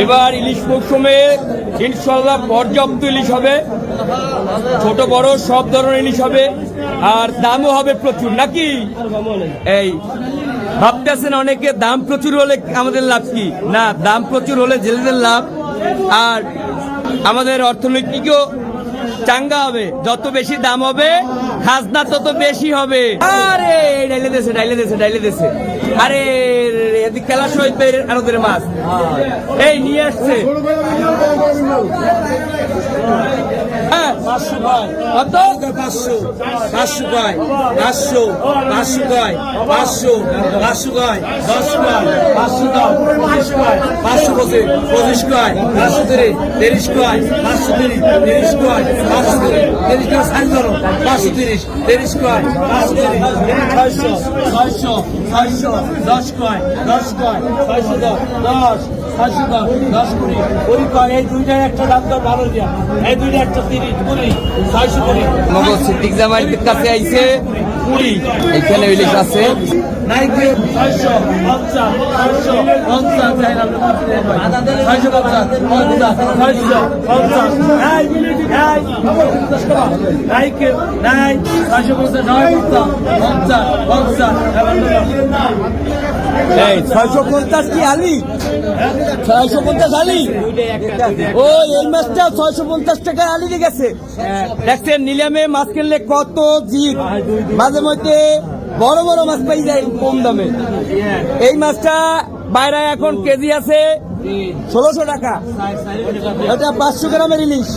এবার ইলিশ মৌসুমে ইনশাল্লাহ পর্যাপ্ত ইলিশ হবে, ছোট বড় সব ধরনের ইলিশ হবে, আর দামও হবে প্রচুর নাকি? এই ভাবতেছেন অনেকে দাম প্রচুর হলে আমাদের লাভ কি? না, দাম প্রচুর হলে জেলেদের লাভ, আর আমাদের অর্থনৈতিকও চাঙ্গা হবে। যত বেশি দাম হবে খাজনা তত বেশি হবে। আরে ডাইলে দেশে আরে এদিক খেলা সহিত আরদের মাছ এই নিয়ে আসছে। হ্যাঁ, কত? 500 কয়, 500 কয়, 500 কয়, 10 কয়, 500 দাও, 25 কয়, 500 বসে 25 কয়, 530 30 কয়, 530 30 কয়, 530 30 কয়, সাইজ ধরো 530 30 কয়, 530 600 10 কয়, 10 কয়, 610 10 610 10 20 20 কয়। এই দুইটার একটা দাম তো ভালো দিয়া, এই দুইটা একটা 30 20 620 নগদ সিদ্দিক জামাইয়ের কাছে আইছে 20। এখানে ইলিশ আছে নাইকে 650 650 চাইলাম 650 650 নাইকে নাই 650 কি আলি 650 আলি ও এই মাছটা 650 টাকায় আলি দিয়ে গেছে। দেখছেন নিলামে মাছ কিনলে কত জিদ, মাঝে মধ্যে বড় বড় মাছ পাই যায় কম দামে। এই মাছটা বাইরে এখন কেজি আছে 1600 টাকা। এটা 500 গ্রামের ইলিশ,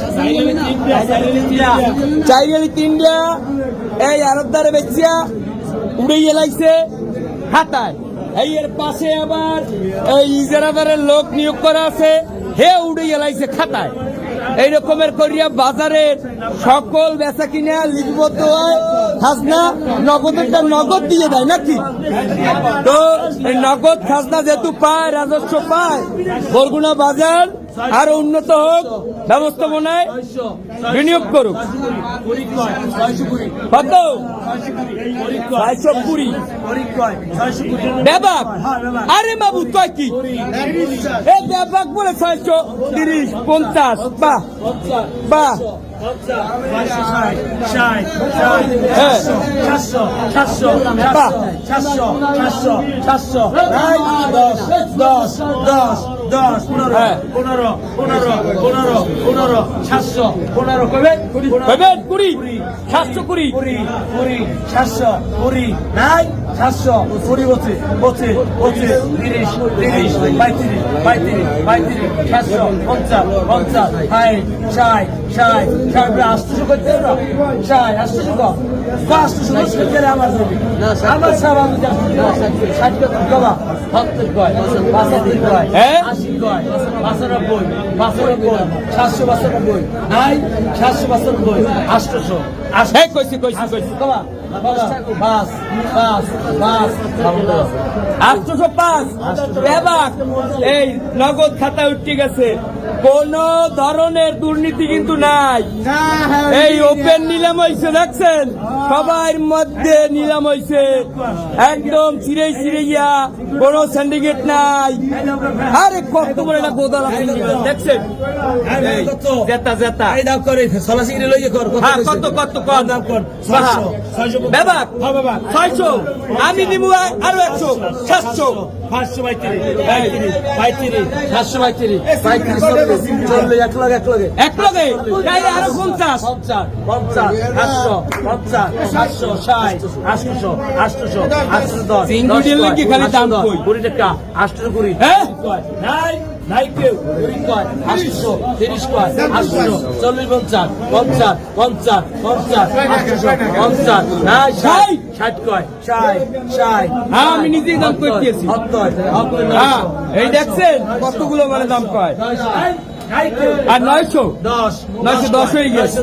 4-3টা এই আরবদারে বেচিয়া উড়েই এলাইছে খাতায়। এই এর পাশে আবার এই ইজারাদারের লোক নিয়োগ করা আছে, হে উড়ে এলাইছে খাতায়। এই রকমের করিয়া বাজারের সকল বেচা কিনা লিপিবদ্ধ হয়, খাজনা নগদটা নগদ দিয়ে দেয় নাকি? তো এই নগদ খাজনা যেহেতু পায়, রাজস্ব পায়, বরগুনা বাজার আরো উন্নত হোক, ব্যবস্থাপনায় বিনিয়োগ করুক। কত? 620 ব্যাপক। আরে বাবু তুই কি এই ব্যাপক বলে 630 50 বাহ বাহ। এই নগদ খাতা উঠে গেছে, কোন ধরনের দুর্নীতি কিন্তু নাই। এই ওপেন নিলাম হয়েছে, দেখছেন সবার মধ্যে নিলাম হয়েছে, একদম চিড়াইয়া, কোন সিন্ডিকেট নাই। আরে কত বড় একটা গোদাল দেখছেন, জেতা জেতা কত কত কত 600 আমি দিব আরো 100 700 50 ষাট কয় ষাট ষাট হ্যাঁ আমি নিজেই দাম করতেছি হ্যাঁ এই দেখছেন কতগুলো মানে দাম কয় আর 900 দশ 910 হয়ে গেছে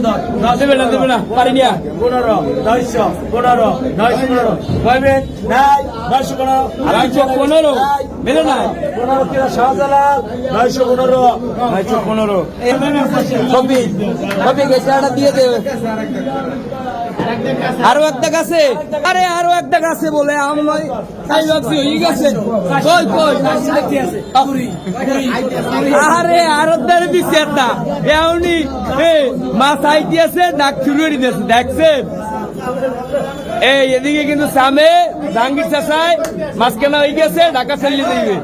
দেবে না পারিনি আর 15 900 15 915 কয়বেন নাই 915 915 মেলে না 15 কিলো শাহজালাল 915 915 কবি গেছে এটা দিয়ে দে আরো একটা গাছে আরে আরো একটা গাছে বলে আমি তাই ভাবছি হয়ে গেছে কই আরে আরো দাঁড়ে দিচ্ছে একটা এমনি মাছ আইটি আছে ডাক শুরু করে দিয়েছে দেখছেন এই এদিকে কিন্তু সামে জাহাঙ্গীর চাষায় মাছ কেনা হয়ে গেছে ঢাকা চালিয়ে দিবে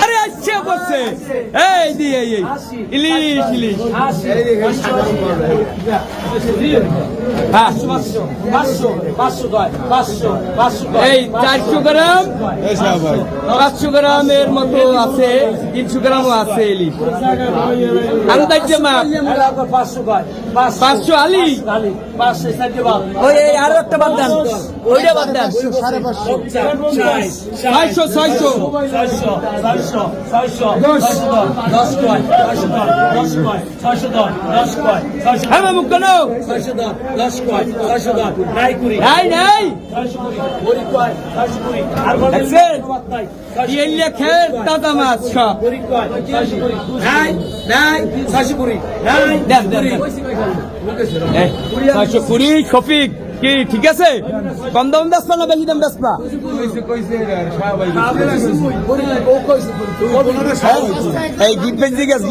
আরে আসছে বলছে এই দিয়ে ইলিশ ইলিশ হ্যাঁ এই 400 গ্রাম 500 গ্রামের মতো আছে 300 গ্রামও আছে ইলিশ আন্দাজে মাপ 500 আলি ওই আরো একটা বাদ দেন ওইটা বাদ দেন 600 হ্যাঁ মুখ কেন নাই দেখছেন ইয়ে খেয়ে দাদা মাছ সব শফিক কি ঠিক আছে কম দাম বেসপা না বেশি দাম বেসপা এই গিট বেজি গেছে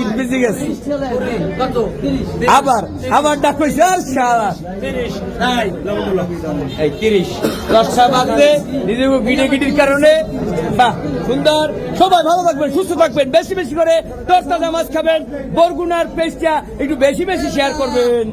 আবার ডাক কইছে আর শালা এই 30 10টা বাজে নিজেকে গিটির কারণে বাহ সুন্দর সবাই ভালো থাকবেন সুস্থ থাকবেন বেশি বেশি করে 10টা মাছ খাবেন বরগুনার পেজটা একটু বেশি শেয়ার করবেন।